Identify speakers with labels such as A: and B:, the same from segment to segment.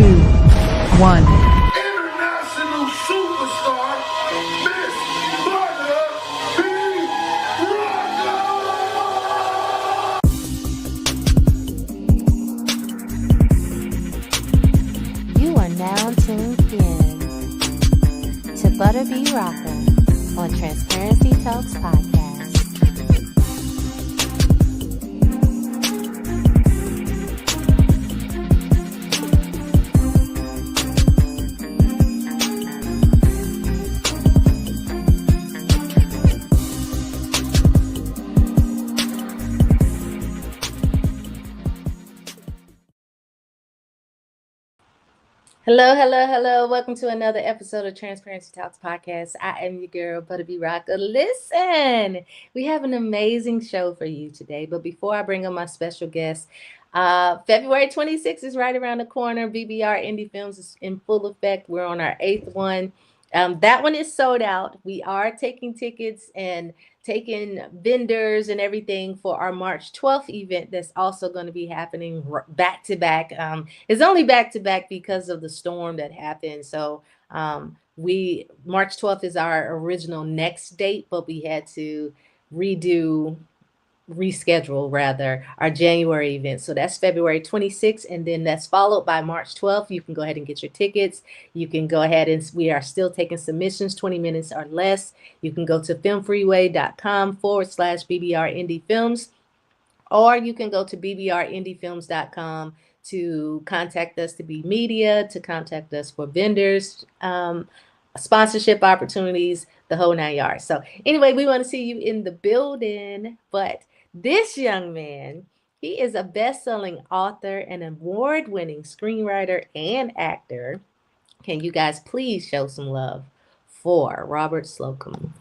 A: two, one.
B: International superstar, Miss Butter B. Rocker.
C: You are now tuned in to Butter B. Rocker on Transparency Talks Podcast.
D: Hello, hello, hello. Welcome to another episode of Transparency Talks Podcast. I am your girl, Butter B. Rocker. Listen, we have an amazing show for you today. But before I bring on my special guest, February 26th is right around the corner. BBR Indie Films is in full effect. We're on our 8th one. That one is sold out. We are taking tickets and taking vendors and everything for our March 12th event that's also going to be happening back to back. It's only back to back because of the storm that happened. So March 12th is our original next date, but we had to reschedule rather our January event. So that's February 26th, and then that's followed by March 12th. You can go ahead and get your tickets. You can go ahead and we are still taking submissions, 20 minutes or less. You can go to filmfreeway.com/BBR Indie Films, or you can go to bbrindiefilms.com to contact us to be media, to contact us for vendors, sponsorship opportunities, the whole 9 yards. So anyway, we want to see you in the building. But this young man, he is a best-selling author, an award-winning screenwriter, and actor. Can you guys please show some love for Robert Slocum?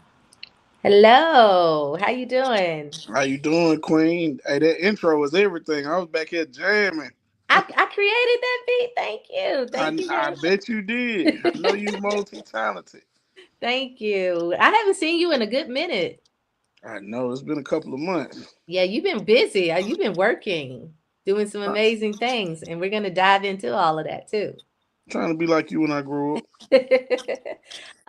D: Hello, how you doing?
E: How you doing, Queen? Hey, that intro was everything. I was back here jamming.
D: I created that beat. Thank you.
E: I bet you did. I know you multi-talented.
D: Thank you. I haven't seen you in a good minute.
E: I know. It's been a couple of months.
D: Yeah, you've been busy. You've been working, doing some amazing things, and we're going to dive into all of that too.
E: Trying to be like you when I grew up.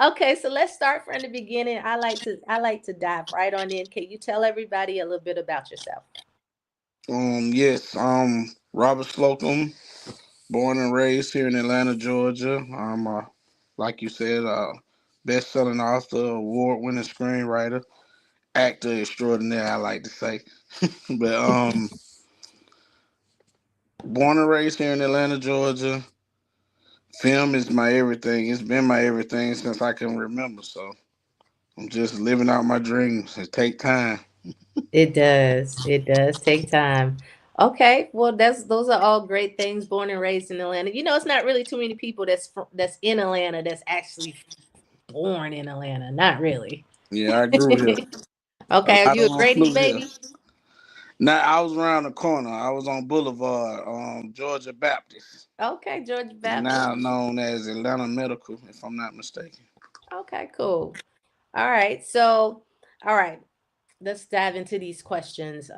D: Okay, so let's start from the beginning. I like to dive right on in. Can you tell everybody a little bit about yourself?
E: Yes. Robert Slocum, born and raised here in Atlanta, Georgia. I'm like you said, best-selling author, award-winning screenwriter, actor extraordinaire, I like to say. But born and raised here in Atlanta, Georgia. Film is my everything. It's been my everything since I can remember. So I'm just living out my dreams. It takes time.
D: It does. It does take time. Okay, well, those are all great things. Born and raised in Atlanta. You know, it's not really too many people that's in Atlanta that's actually born in Atlanta. Not really.
E: Yeah, I grew here.
D: Okay, are you a Grady baby?
E: Here. Now, I was around the corner. I was on Boulevard, Georgia Baptist.
D: Okay, Georgia Baptist.
E: Now known as Atlanta Medical, if I'm not mistaken.
D: Okay, cool. All right. So, all right. Let's dive into these questions.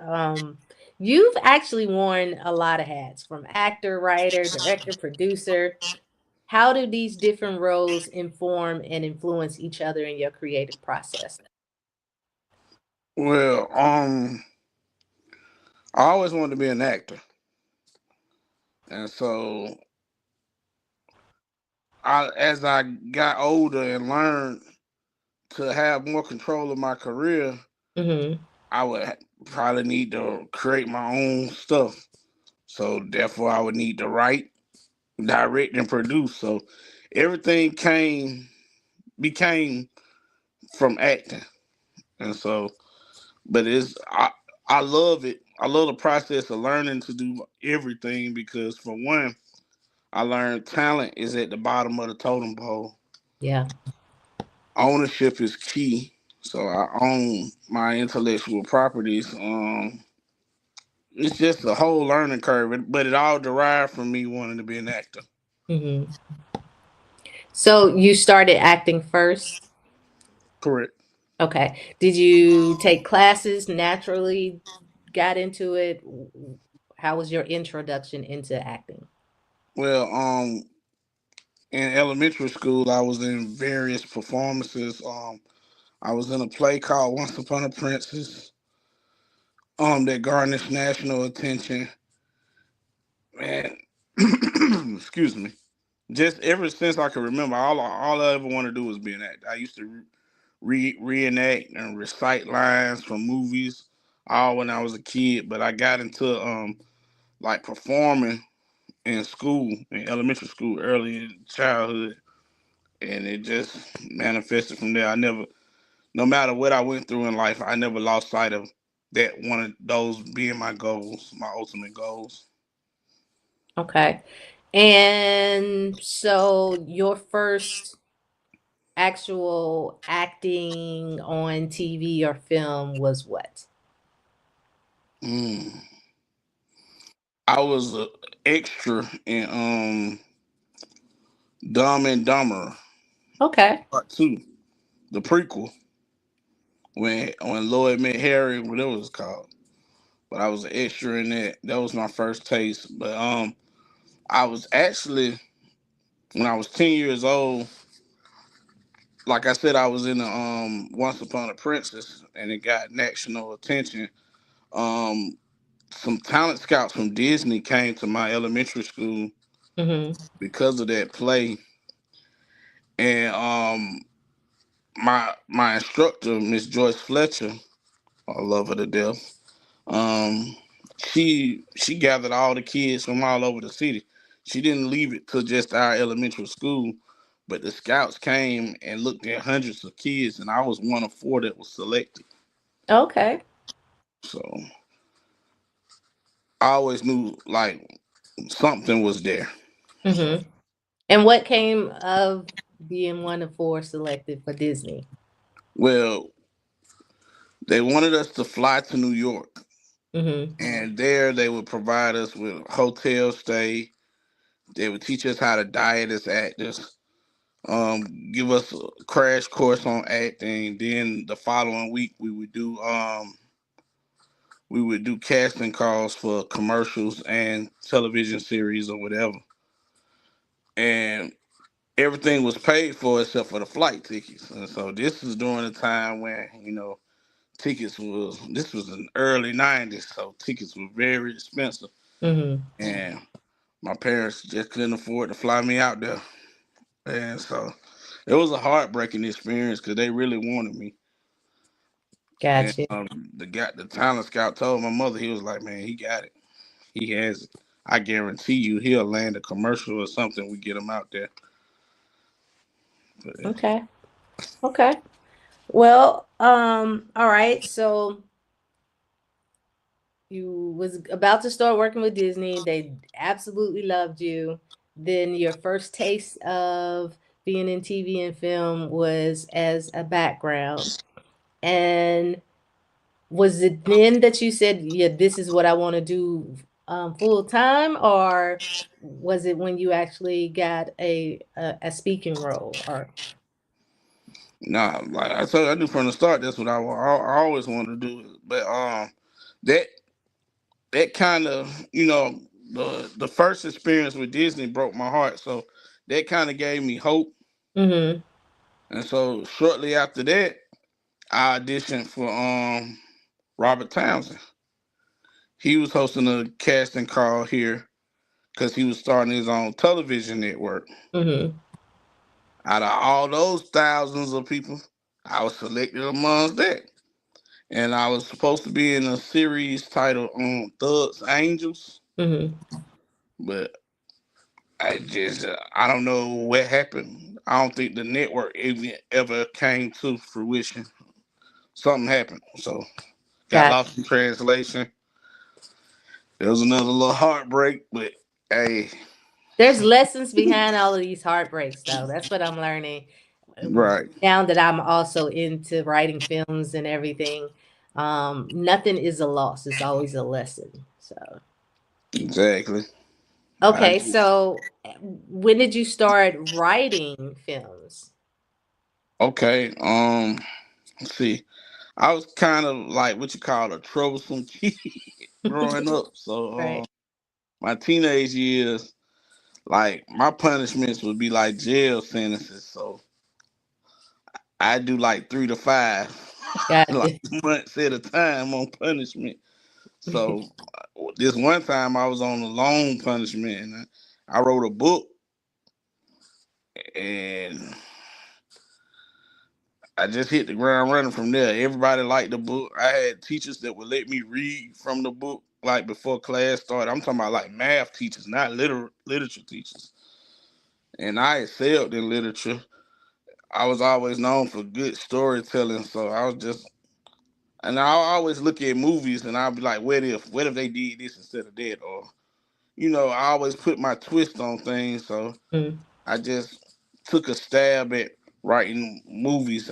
D: You've actually worn a lot of hats, from actor, writer, director, producer. How do these different roles inform and influence each other in your creative process?
E: Well, I always wanted to be an actor. And so as I got older and learned to have more control of my career, I would probably need to create my own stuff. So therefore I would need to write, direct, and produce. So everything became from acting. And so, but I love it. I love the process of learning to do everything because, for one, I learned talent is at the bottom of the totem pole.
D: Yeah.
E: Ownership is key. So I own my intellectual properties. It's just a whole learning curve, but it all derived from me wanting to be an actor.
D: Mm-hmm. So you started acting first?
E: Correct.
D: Okay. Did you take classes, naturally got into it? How was your introduction into acting?
E: Well, in elementary school, I was in various performances. I was in a play called Once Upon a Princess, that garnished national attention. Man, excuse me. Just ever since I can remember, all I ever wanted to do was be an actor. I used to reenact and recite lines from movies all when I was a kid. But I got into like performing in school, in elementary school, early in childhood, and it just manifested from there. I never, no matter what I went through in life, I never lost sight of that one of those being my goals, my ultimate goals.
D: Okay. And so your first actual acting on TV or film was what?
E: Mm. I was an extra in Dumb and Dumber
D: Okay.
E: Part Two, the prequel, when Lloyd met Harry, whatever it was called. But I was an extra in that. That was my first taste. But I was actually, when I was 10 years old, like I said, I was in the Once Upon a Princess, and it got national attention. Um, some talent scouts from Disney came to my elementary school
D: Mm-hmm.
E: because of that play, and my instructor, Miss Joyce Fletcher, I love her to death. Um, she gathered all the kids from all over the city. She didn't leave it to just our elementary school, but the scouts came and looked at hundreds of kids, and I was one of four that was selected.
D: Okay.
E: So I always knew like something was there.
D: Mm-hmm. And what came of being one of four selected for Disney?
E: Well, they wanted us to fly to New York,
D: Mm-hmm.
E: and there they would provide us with hotel stay. They would teach us how to diet as actors, give us a crash course on acting. Then the following week we would do casting calls for commercials and television series or whatever. And everything was paid for except for the flight tickets. And so this is during the time when, tickets was this was in early 90s, so tickets were very expensive.
D: Mm-hmm.
E: And my parents just couldn't afford to fly me out there. And so it was a heartbreaking experience because they really wanted me. And
D: Gotcha.
E: the talent scout told my mother, he was like, "Man, he got it. He has it. I guarantee you, he'll land a commercial or something. We get him out there." But,
D: Okay. Okay. Well, all right. So you was about to start working with Disney. They absolutely loved you. Then your first taste of being in TV and film was as a background. And was it then that you said, yeah, this is what I want to do full time, or was it when you actually got a speaking role? Or
E: nah, like I told you, I knew from the start that's what I always wanted to do. But that that kind of the first experience with Disney broke my heart. So that kind of gave me hope.
D: mm-hmm,
E: And so shortly after that, I auditioned for Robert Townsend. He was hosting a casting call here because he was starting his own television network.
D: mm-hmm,
E: Out of all those thousands of people, I was selected amongst that. And I was supposed to be in a series titled Thugs Angels,
D: mm-hmm.
E: but I don't know what happened. I don't think the network even ever came to fruition. Something happened. So got
D: Got
E: lost in translation. There was another little heartbreak, but hey,
D: There's lessons behind all of these heartbreaks, though. That's what I'm learning
E: right.
D: now that I'm also into writing films and everything. Nothing is a loss; it's always a lesson. So,
E: Exactly. I
D: okay.
E: just
D: So, when did you start writing films?
E: okay. Let's see. I was kind of like what you call a troublesome kid growing up. So
D: Right.
E: my teenage years, Like my punishments would be like jail sentences. So I do like 3 to 5, like
D: Gotcha.
E: months at a time on punishment. So this one time I was on a long punishment, and I wrote a book, and I just hit the ground running from there. Everybody liked the book. I had teachers that would let me read from the book like before class started. I'm talking about like math teachers, not literature teachers. And I excelled in literature. I was always known for good storytelling, so I was just, and I always look at movies and I'll be like, what if they did this instead of that? Or, I always put my twist on things. So
D: Mm.
E: I just took a stab at writing movies.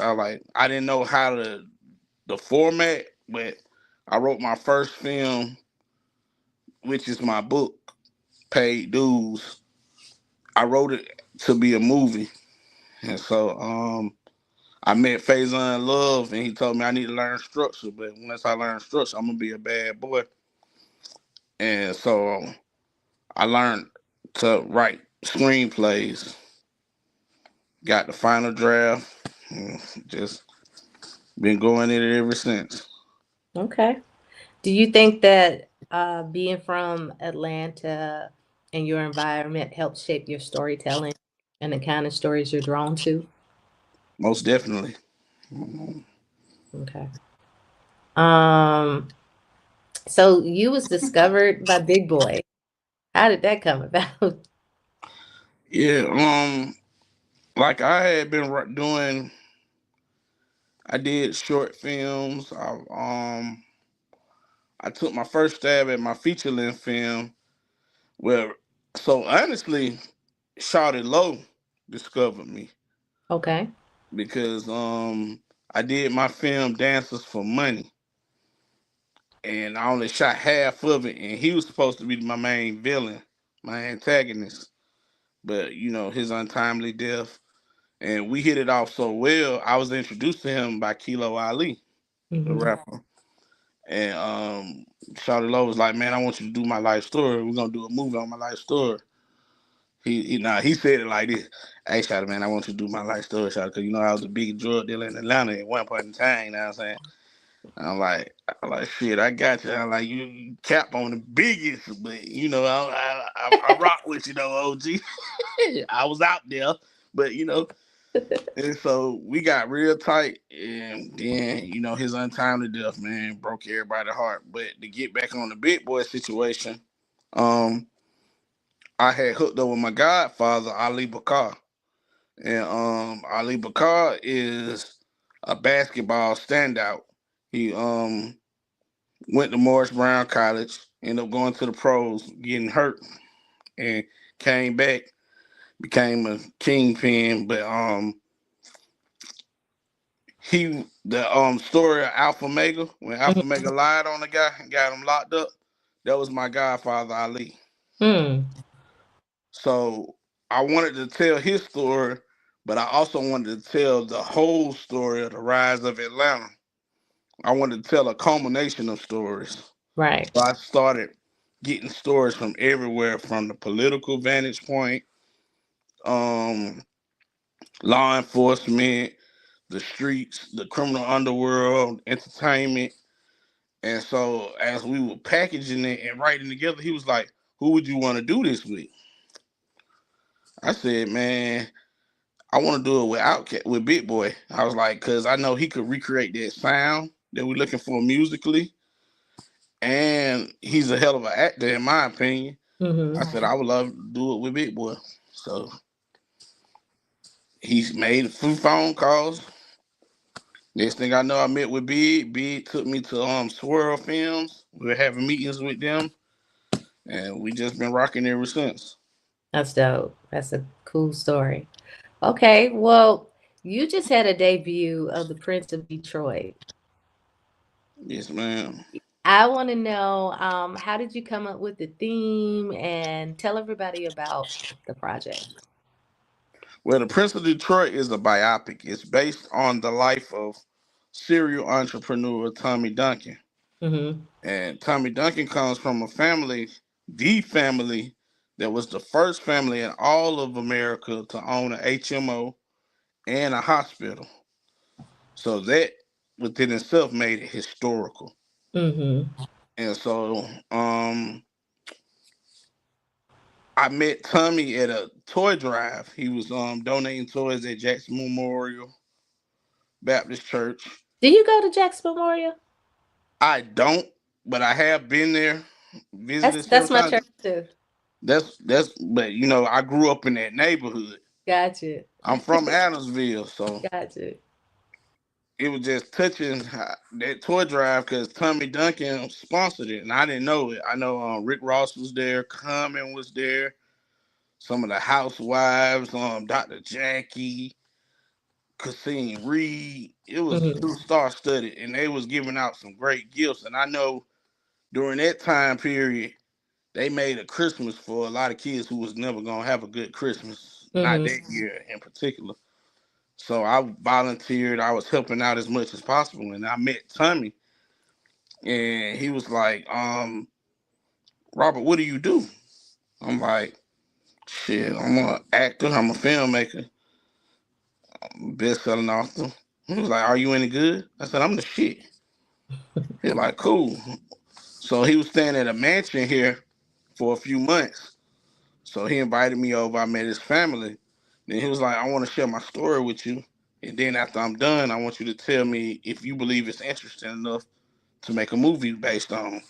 E: I didn't know how the format, but I wrote my first film, which is my book, Paid Dues. I wrote it to be a movie. And so I met Faison Love, and he told me I need to learn structure. But once I learn structure, I'm gonna be a bad boy. And so I learned to write screenplays. Got the final draft. Just been going at it ever since.
D: Okay. Do you think that being from Atlanta and your environment helps shape your storytelling and the kind of stories you're drawn to?
E: Most definitely.
D: Okay. Um, so you was discovered by Big Boy. How did that come about?
E: Yeah. Like I had been doing. I did short films. I took my first stab at my feature length film. Well, so honestly, Shawty Low discovered me
D: Okay.
E: because I did my film Dancers for Money, and I only shot half of it, and he was supposed to be my main villain, my antagonist. But his untimely death, and we hit it off so well. I was introduced to him by Kilo Ali, the
D: Hmm.
E: rapper, and Shawty Low was like, "Man, I want you to do my life story. We're gonna do a movie on my life story." He said it like this. Hey, Shawty, man, I want you to do my life story, Shawty, because I was a big drug dealer in Atlanta at one point in time. You know what I'm saying? I'm like, shit, I got you. I'm like, you cap on the biggest, but I rock with you though, OG. I was out there, but and so we got real tight, and then his untimely death, man, broke everybody's heart. But to get back on the big boy situation, um, I had hooked up with my godfather Ali Bakar, and Ali Bakar is a basketball standout. He went to Morris Brown College, ended up going to the pros, getting hurt, and came back, became a kingpin. But the story of Alpha Mega, when Alpha
D: Hmm.
E: Mega lied on the guy and got him locked up, that was my godfather Ali.
D: Hmm.
E: So I wanted to tell his story, but I also wanted to tell the whole story of the rise of Atlanta. I wanted to tell a culmination of stories.
D: Right.
E: So I started getting stories from everywhere, from the political vantage point, um, law enforcement, the streets, the criminal underworld, entertainment. And so as we were packaging it and writing together, he was like, "Who would you want to do this with?" I said, "Man, I want to do it with with Big Boy." I was like, "Cause I know he could recreate that sound that we're looking for musically, and he's a hell of an actor, in my opinion." I
D: Hmm.
E: said, "I would love to do it with Big Boy." So he's made a few phone calls. Next thing I know, I met with Big. Big took me to Swirl Films. We were having meetings with them, and we just been rocking ever since.
D: That's dope. That's a cool story. Okay. Well, you just had a debut of The Prince of Detroit.
E: Yes, ma'am.
D: I want to know, how did you come up with the theme and tell everybody about the project?
E: Well, The Prince of Detroit is a biopic. It's based on the life of serial entrepreneur Tommy Duncan.
D: Mm-hmm.
E: And Tommy Duncan comes from a family, the family that was the first family in all of America to own an HMO and a hospital. So that within itself made it historical.
D: Mm-hmm.
E: And so I met Tommy at a toy drive. He was donating toys at Jackson Memorial Baptist Church.
D: Do you go to Jackson Memorial?
E: I don't, but I have been there, visited several
D: That's my
E: times.
D: church too.
E: But I grew up in that neighborhood.
D: Gotcha.
E: I'm from Adamsville, so
D: Gotcha.
E: it was just touching that toy drive because Tommy Duncan sponsored it, and I didn't know it. I know Rick Ross was there, Common was there, some of the housewives, Dr. Jackie, Cassine Reed. It was
D: Mm-hmm.
E: too star studded, and they was giving out some great gifts. And I know during that time period, they made a Christmas for a lot of kids who was never gonna have a good Christmas, not that
D: Mm-hmm.
E: year in particular. So I volunteered. I was helping out as much as possible, and I met Tommy, and he was like, Robert, what do you do?" I'm like, "Shit, I'm an actor. I'm a filmmaker, best-selling author." He was like, "Are you any good?" I said, "I'm the shit." He was like, "Cool." So he was staying at a mansion here for a few months. So he invited me over. I met his family. Then he was like, "I want to share my story with you. And then after I'm done, I want you to tell me if you believe it's interesting enough to make a movie based on."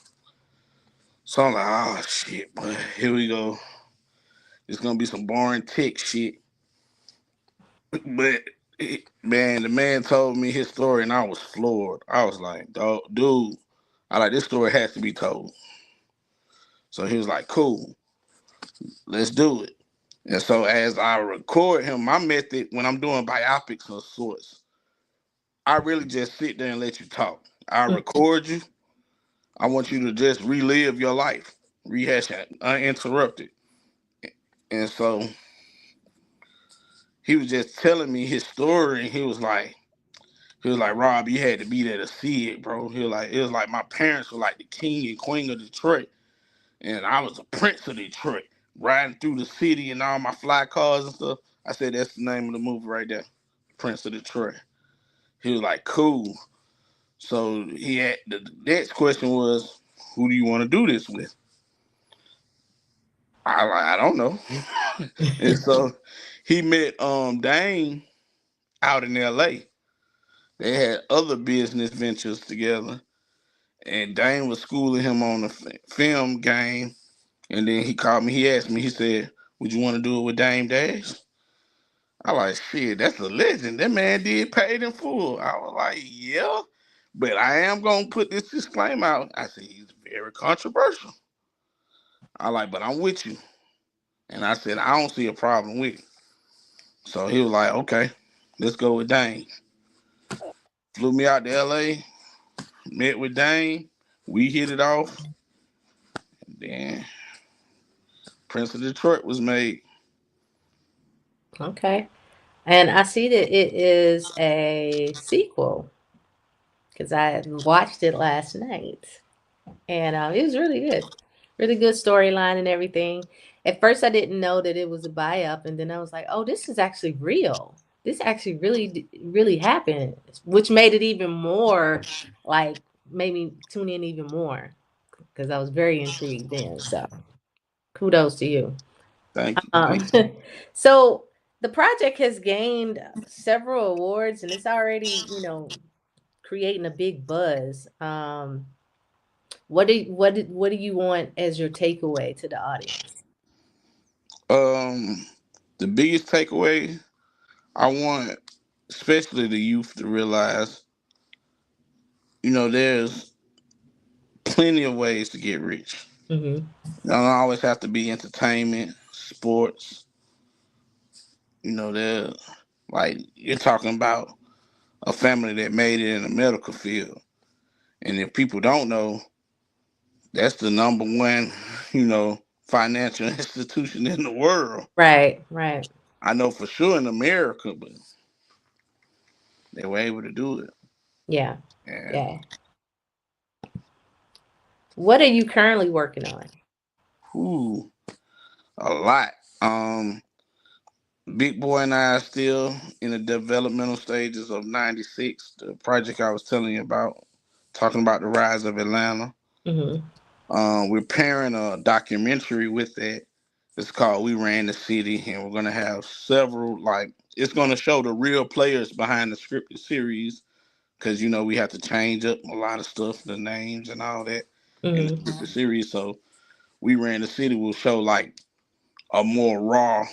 E: So I'm like, "Oh shit, boy, here we go. It's gonna be some boring tech shit." But man, the man told me his story, and I was floored. I was like, "Dog, dude, I like this story has to be told." So he was like, "Cool, let's do it." And so as I record him, my method when I'm doing biopics of sorts, I really just sit there and let you talk. I record you. I want you to just relive your life, rehash it uninterrupted. And so he was just telling me his story, and he was like, "Rob, you had to be there to see it, bro." He was like, "It was like my parents were like the king and queen of Detroit, and I was a prince of Detroit, riding through the city and all my fly cars and stuff." I said, "That's the name of the movie right there, Prince of Detroit." He was like, "Cool." So he had the next question was, "Who do you want to do this with?" I don't know. And so he met Dane out in LA. They had other business ventures together, and Dane was schooling him on the film game. And then he called me. He asked me. He said, "Would you want to do it with Dame Dash?" I like, "Shit, that's a legend. That man did paid in full." I was like, "Yeah, but I am gonna put this disclaimer out." I said, "He's very controversial." I like, "But I'm with you." And I said, "I don't see a problem with it." So he was like, "Okay, let's go with Dane." Flew me out to LA, met with Dane. We hit it off. Then Prince of Detroit was made.
D: Okay. And I see that it is a sequel because I watched it last night, and it was really good storyline and everything. At first, I didn't know that it was a buy-up, and then I was like, "Oh, this is actually real. This actually really happened," which made it even more like made me tune in even more because I was very intrigued then. So, kudos to you.
E: Thank you.
D: Um,
E: Thank you.
D: so the project has gained several awards, and it's already creating a big buzz. What do you want as your takeaway to the audience?
E: Um, the biggest takeaway I want, especially the youth, to realize, there's plenty of ways to get rich.
D: Mm-hmm.
E: You don't always have to be entertainment, sports. There, like you're talking about a family that made it in the medical field, and if people don't know, that's the number one, financial institution in the world.
D: Right, right.
E: I know for sure in America, but they were able to do it.
D: Yeah,
E: And
D: yeah. What are you currently working on?
E: who? a lot. Big Boy and I are still in the developmental stages of 96, the project I was telling you about, talking about the rise of Atlanta.
D: Mm-hmm.
E: We're pairing a documentary with that. It's called We Ran the City, and we're going to have several, like, it's going to show the real players behind the scripted series because, we have to change up a lot of stuff, the names and all that in the
D: Mm-hmm.
E: scripted series. So We Ran the City will show, like, a more raw,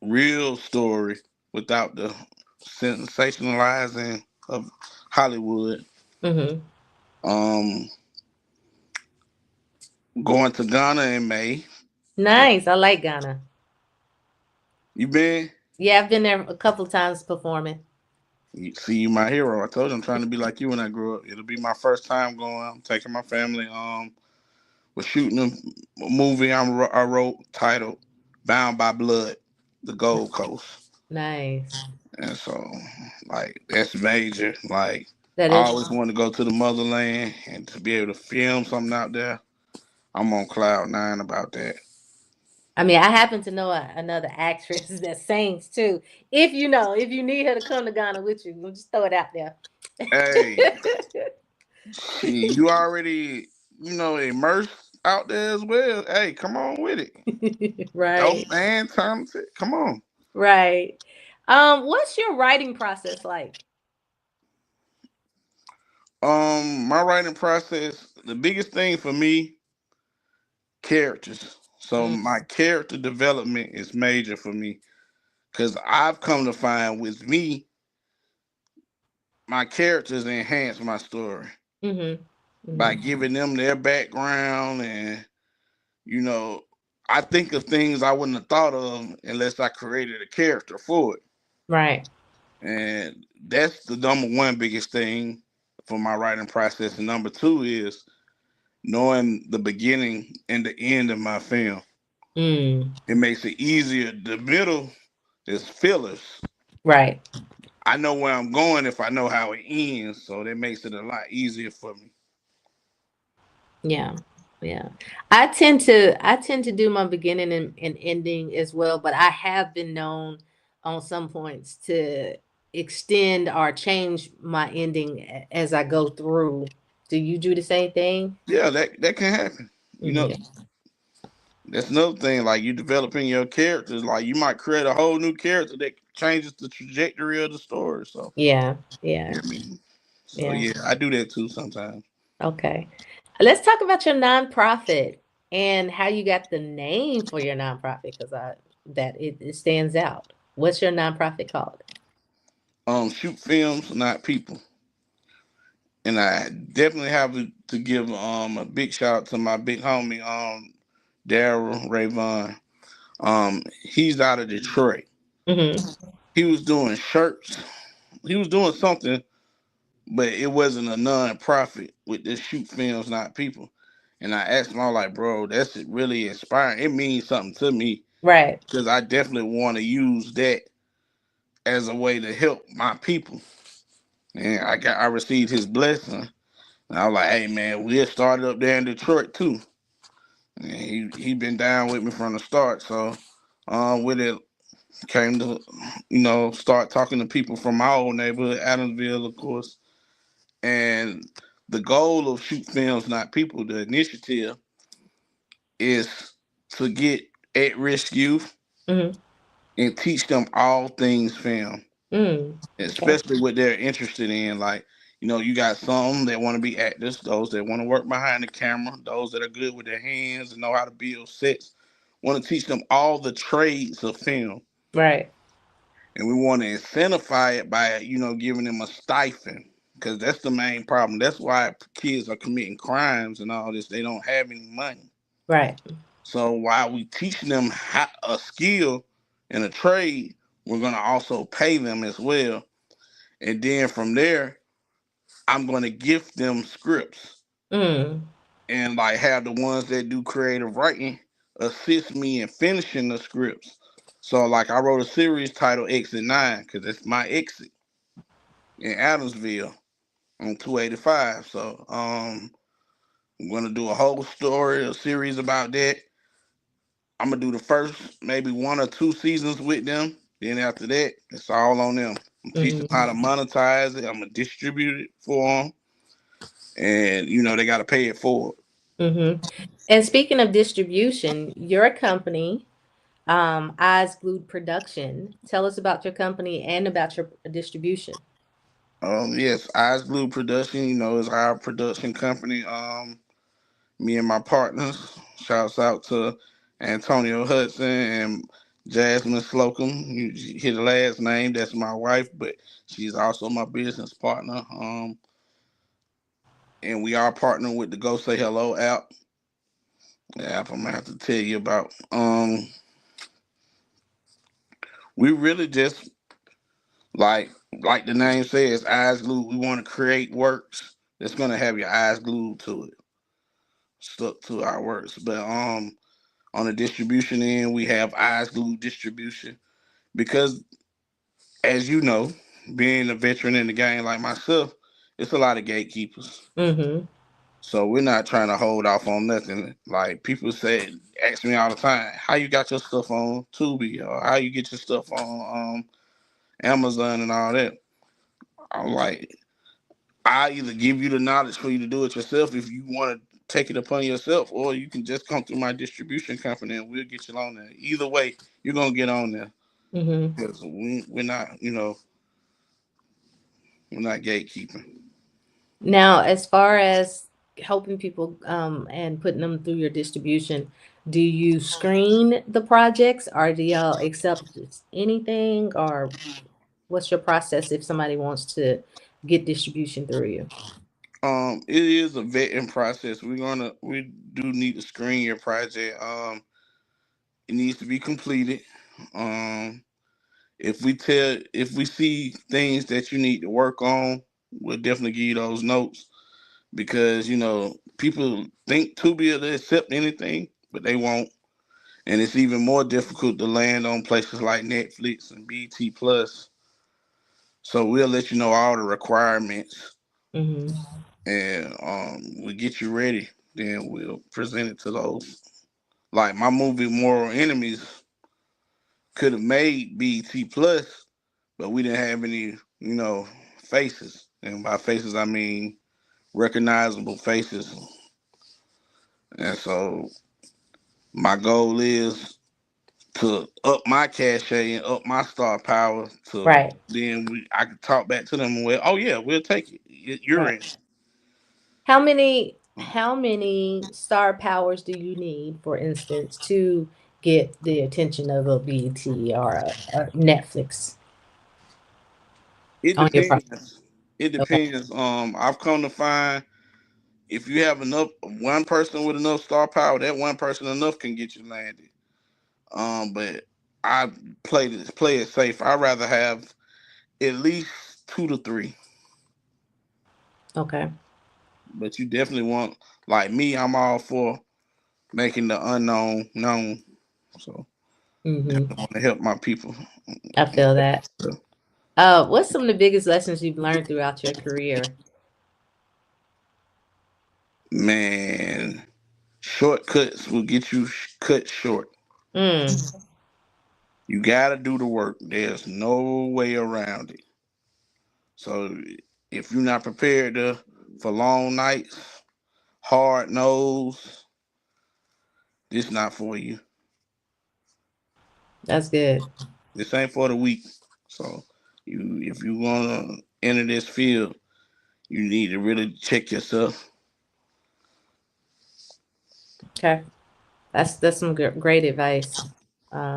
E: real story without the sensationalizing of Hollywood.
D: Mm-hmm.
E: Um, Going to Ghana in May.
D: Nice. I like Ghana.
E: You been?
D: Yeah, I've been there a couple times performing.
E: You my hero. I told you I'm trying to be like you when I grow up. It'll be my first time going. I'm taking my family. We're shooting a movie I wrote titled "Bound by Blood," the Gold Coast.
D: Nice.
E: And so, like, that's major. Like,
D: That
E: I
D: is.
E: always wanted to go to the motherland and to be able to film something out there. I'm on cloud nine about that.
D: I mean, I happen to know another actress that sings too. If you need her to come to Ghana with you, we'll just throw it out there.
E: Hey, you already, immersed out there as well. Hey, come on with it.
D: Right.
E: Dope man, talented. Come on.
D: Right. What's your writing process like?
E: My writing process, the biggest thing for me, characters. So
D: Mm,
E: my character development is major for me because I've come to find with me, my characters enhance my story
D: mm-hmm.
E: by
D: Mm-hmm.
E: giving them their background and you know, I think of things I wouldn't have thought of unless I created a character for it.
D: Right.
E: And that's the number one biggest thing for my writing process. And number two is knowing the beginning and the end of my film.
D: Mm,
E: It makes it easier. The middle is fillers.
D: right.
E: I know where I'm going if I know how it ends, so that makes it a lot easier for me.
D: Yeah. Yeah. I tend to do my beginning and ending as well, but I have been known on some points to extend or change my ending as I go through. Do you do the same thing?
E: Yeah, that can happen.
D: Hmm.
E: That's another thing. Like you developing your characters, like you might create a whole new character that changes the trajectory of the story. So,
D: Yeah. Yeah.
E: I mean, so
D: Yeah.
E: yeah, I do that too sometimes.
D: Okay. Let's talk about your nonprofit and how you got the name for your nonprofit because it stands out. What's your nonprofit called?
E: Shoot films, not people. And I definitely have to give a big shout out to my big homie Daryl Rayvon. He's out of Detroit.
D: Hmm.
E: He was doing shirts. He was doing something, but it wasn't a non-profit with this shoot films, not people. And I asked him, I was like, bro, that's really inspiring. It means something to me
D: Right.
E: because I definitely want to use that as a way to help my people. And I received his blessing. And I was like, hey man, we had started up there in Detroit too. And he been down with me from the start. So with it came to, start talking to people from my old neighborhood, Adamsville, of course. And the goal of Shoot Films Not People, the initiative, is to get at-risk youth
D: Hmm.
E: and teach them all things film,
D: Okay.
E: especially what they're interested in. Like, you got some that want to be actors, those that want to work behind the camera, those that are good with their hands and know how to build sets. Want to teach them all the trades of film.
D: Right.
E: And we want to incentivize it by, giving them a stipend. Because that's the main problem. That's why kids are committing crimes and all this. They don't have any money.
D: Right.
E: So while we teach them a skill and a trade, we're going to also pay them as well. And then from there, I'm going to gift them scripts
D: Mm.
E: and like have the ones that do creative writing assist me in finishing the scripts. So like I wrote a series titled Exit 9 because it's my exit in Adamsville on 285. So I'm gonna do a whole story, a series about that. I'm gonna do the first maybe 1 or 2 seasons with them. Then after that, it's all on them. I'm teaching them how to monetize it. I'm gonna distribute it for them, and they got to pay it forward.
D: Mm-hmm. And speaking of distribution, your company, Eyes Glued Production. Tell us about your company and about your distribution.
E: Yes, Eyes Blue Production, is our production company. Me and my partners. Shouts out to Antonio Hudson and Jasmine Slocum. You hear the last name, that's my wife, but she's also my business partner. And we are partnering with the Go Say Hello app. The app I'm gonna have to tell you about. We really just like the name says, eyes glued. We want to create works that's gonna have your eyes glued to it, stuck to our works. But on the distribution end, we have eyes glued distribution because, as you know, being a veteran in the game like myself, it's a lot of gatekeepers.
D: Mm-hmm.
E: So we're not trying to hold off on nothing. Like people say, ask me all the time, how you got your stuff on Tubi or how you get your stuff on Amazon and all that. I'm like, I either give you the knowledge for you to do it yourself if you want to take it upon yourself, or you can just come through my distribution company and we'll get you on there. Either way, you're gonna get on there
D: Mm-hmm.
E: because we're not, we're not gatekeeping.
D: Now, as far as helping people and putting them through your distribution, do you screen the projects or do y'all accept anything, or what's your process if somebody wants to get distribution through you?
E: It is a vetting process. We do need to screen your project. It needs to be completed. Um, if we see things that you need to work on, we'll definitely give you those notes because people think to be able to accept anything, but they won't. And it's even more difficult to land on places like Netflix and BT Plus. So we'll let you know all the requirements
D: Mm-hmm.
E: and we get you ready. Then we'll present it to those. Like my movie Moral Enemies could have made BT Plus, but we didn't have any, faces. And by faces I mean recognizable faces. And so my goal is to up my cachet and up my star power to
D: Right,
E: then I can talk back to them and well, oh yeah, we'll take it. You're
D: right.
E: in.
D: How many star powers do you need, for instance, to get the attention of a BT or a Netflix
E: It
D: on your project?
E: depends. It
D: Okay.
E: depends. I've come to find if you have enough one person with enough star power, that one person enough can get you landed. But I play it safe. I'd rather have at least 2 to 3.
D: Okay.
E: But you definitely want, like me, I'm all for making the unknown known. So
D: Mm-hmm.
E: definitely want to help my people.
D: I feel that. What's some of the biggest lessons you've learned throughout your career?
E: Man, shortcuts will get you cut short.
D: Mm,
E: You gotta do the work. There's no way around it. So if you're not prepared for long nights, hard nose, this not for you.
D: that's good.
E: This ain't for the weak. So if you wanna enter this field, you need to really check yourself.
D: Okay. That's some great advice.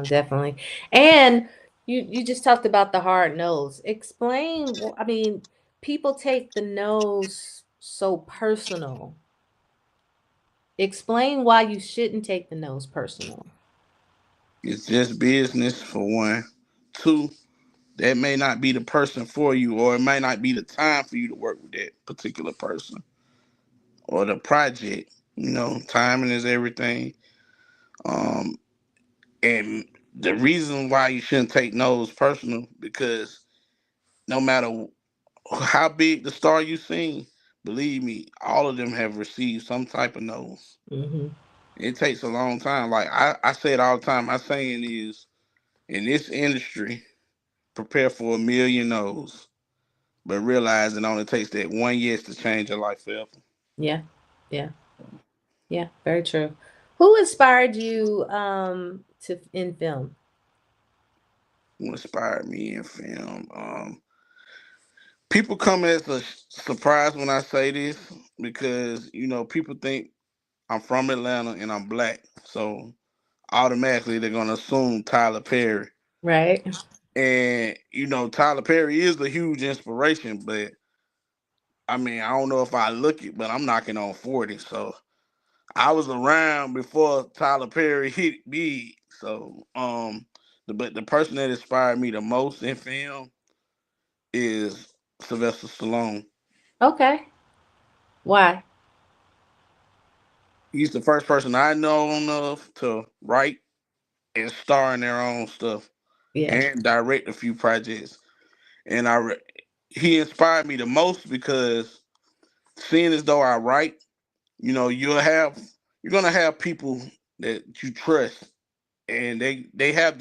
D: Definitely. And you just talked about the hard nose. Explain, I mean, people take the nose so personal. Explain why you shouldn't take the nose personal.
E: It's just business for one. Two, that may not be the person for you, or it may not be the time for you to work with that particular person or the project. Timing is everything. Um, and the reason why you shouldn't take no's personal because no matter how big the star you seen, believe me, all of them have received some type of no's.
D: Mm-hmm.
E: It takes a long time. Like I say it all the time. My saying is, in this industry, prepare for a million no's, but realize it only takes that one yes to change your life forever.
D: Yeah, yeah, yeah. Very true. Who inspired you to in film?
E: Who inspired me in film? People come as a surprise when I say this because people think I'm from Atlanta and I'm black, so automatically they're gonna assume Tyler Perry.
D: Right.
E: And Tyler Perry is a huge inspiration, but I mean, I don't know if I look it, but I'm knocking on 40. So I was around before Tyler Perry hit big. So but the person that inspired me the most in film is Sylvester Stallone.
D: Okay. Why?
E: He's the first person I know of to write and star in their own stuff
D: Yeah.
E: and direct a few projects. And he inspired me the most because seeing as though I write, you're gonna have people that you trust, and they have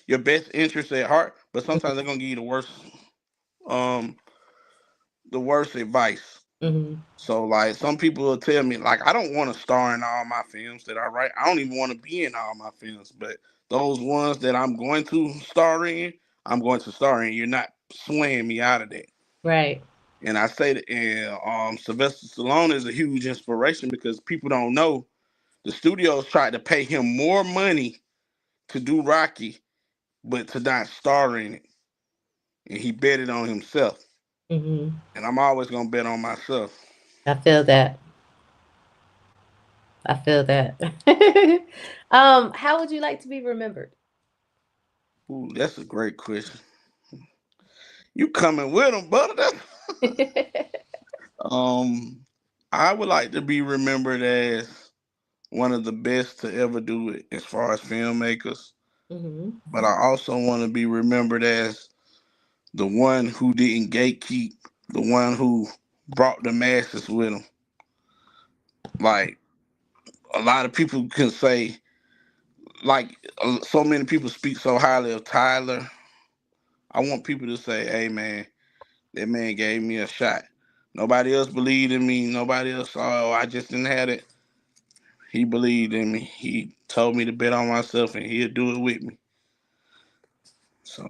E: your best interests at heart, but sometimes they're gonna give you um the worst advice.
D: Mm-hmm.
E: So like some people will tell me like I don't want to star in all my films that I write. I don't even want to be in all my films, but those ones that I'm going to star in, I'm going to star in. You're not swaying me out of that.
D: Right.
E: And I say that, and Sylvester Stallone is a huge inspiration because people don't know the studios tried to pay him more money to do Rocky, but to not star in it, and he bet it on himself.
D: Mm-hmm.
E: And I'm always gonna bet on myself.
D: I feel that. I feel that. How would you like to be remembered?
E: Ooh, that's a great question. You coming with him, brother? Um, I would like to be remembered as one of the best to ever do it as far as filmmakers.
D: Mm-hmm.
E: But I also want to be remembered as the one who didn't gatekeep, the one who brought the masses with him. Like a lot of people can say, like so many people speak so highly of Tyler. I want people to say, "Hey, man, that man gave me a shot. Nobody else believed in me. Nobody else saw. Oh, I just didn't have it. He believed in me. He told me to bet on myself, and he'll do it with me." So,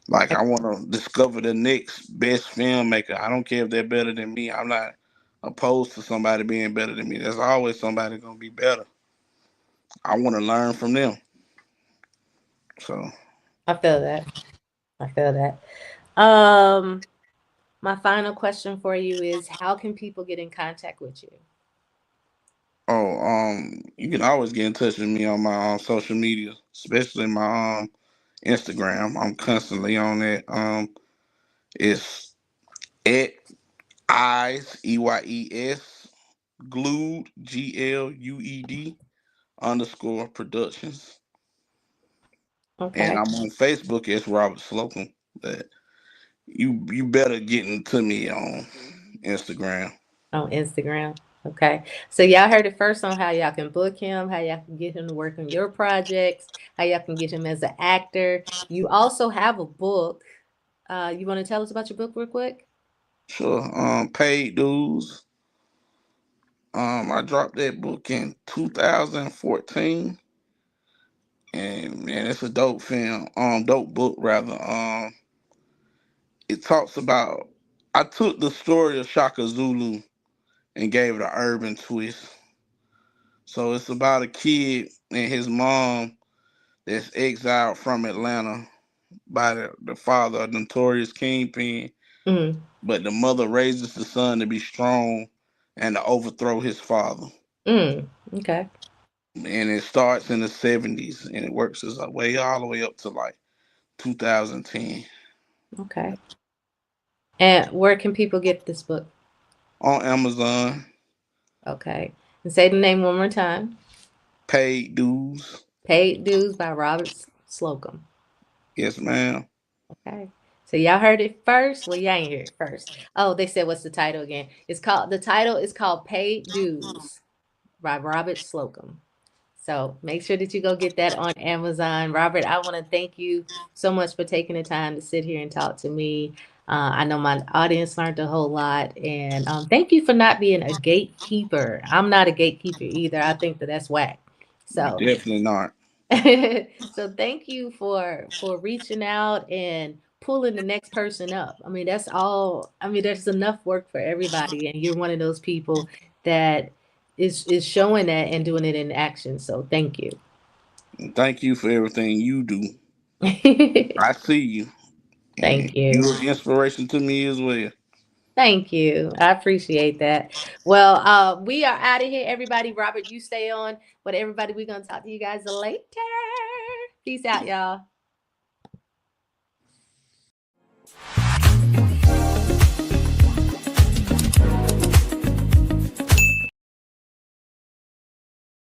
E: like, I want to discover the next best filmmaker. I don't care if they're better than me. I'm not opposed to somebody being better than me. There's always somebody gonna be better. I want to learn from them. So,
D: I feel that. I feel that. My final question for you is, how can people get in contact with you?
E: you can always get in touch with me on my social media, especially my Instagram. I'm constantly on that. It's at eyes EYES glued GLUED underscore productions. And
D: Okay.
E: I'm on Facebook as Robert Slocum. But you better get into me on Instagram.
D: On Instagram. Okay. So y'all heard it first on how y'all can book him, how y'all can get him to work on your projects, how y'all can get him as an actor. You also have a book. You want to tell us about your book real quick?
E: Sure. Paid dues. I dropped that book in 2014. And man, it's a dope film. Dope book rather. It talks about I took the story of Shaka Zulu and gave it an urban twist. So it's about a kid and his mom that's exiled from Atlanta by the father, a notorious kingpin,
D: Mm,
E: but the mother raises the son to be strong and to overthrow his father.
D: okay.
E: And it starts in the 70s and it works its way all the way up to like 2010
D: Okay. And where can people get this book?
E: on Amazon.
D: Okay. And say the name one more time.
E: Paid dues.
D: Paid Dues by Robert Slocum.
E: Yes, ma'am.
D: Okay. So y'all heard it first. Well, y'all ain't heard it first. Oh, they said what's the title again? The title is called Paid Dues by Robert Slocum. So make sure that you go get that on Amazon. Robert, I want to thank you so much for taking the time to sit here and talk to me. I know my audience learned a whole lot, and thank you for not being a gatekeeper. I'm not a gatekeeper either. I think that that's whack. So
E: Definitely not.
D: so thank you for reaching out and pulling the next person up. I mean, that's all. I mean, there's enough work for everybody, and you're one of those people that is showing that and doing it in action. So thank you.
E: Thank you for everything you do. I see you. And
D: Thank you.
E: you're an inspiration to me as well.
D: Thank you. I appreciate that. Well, we are out of here, everybody. Robert, you stay on. But everybody, we're gonna talk to you guys later. Peace out, y'all.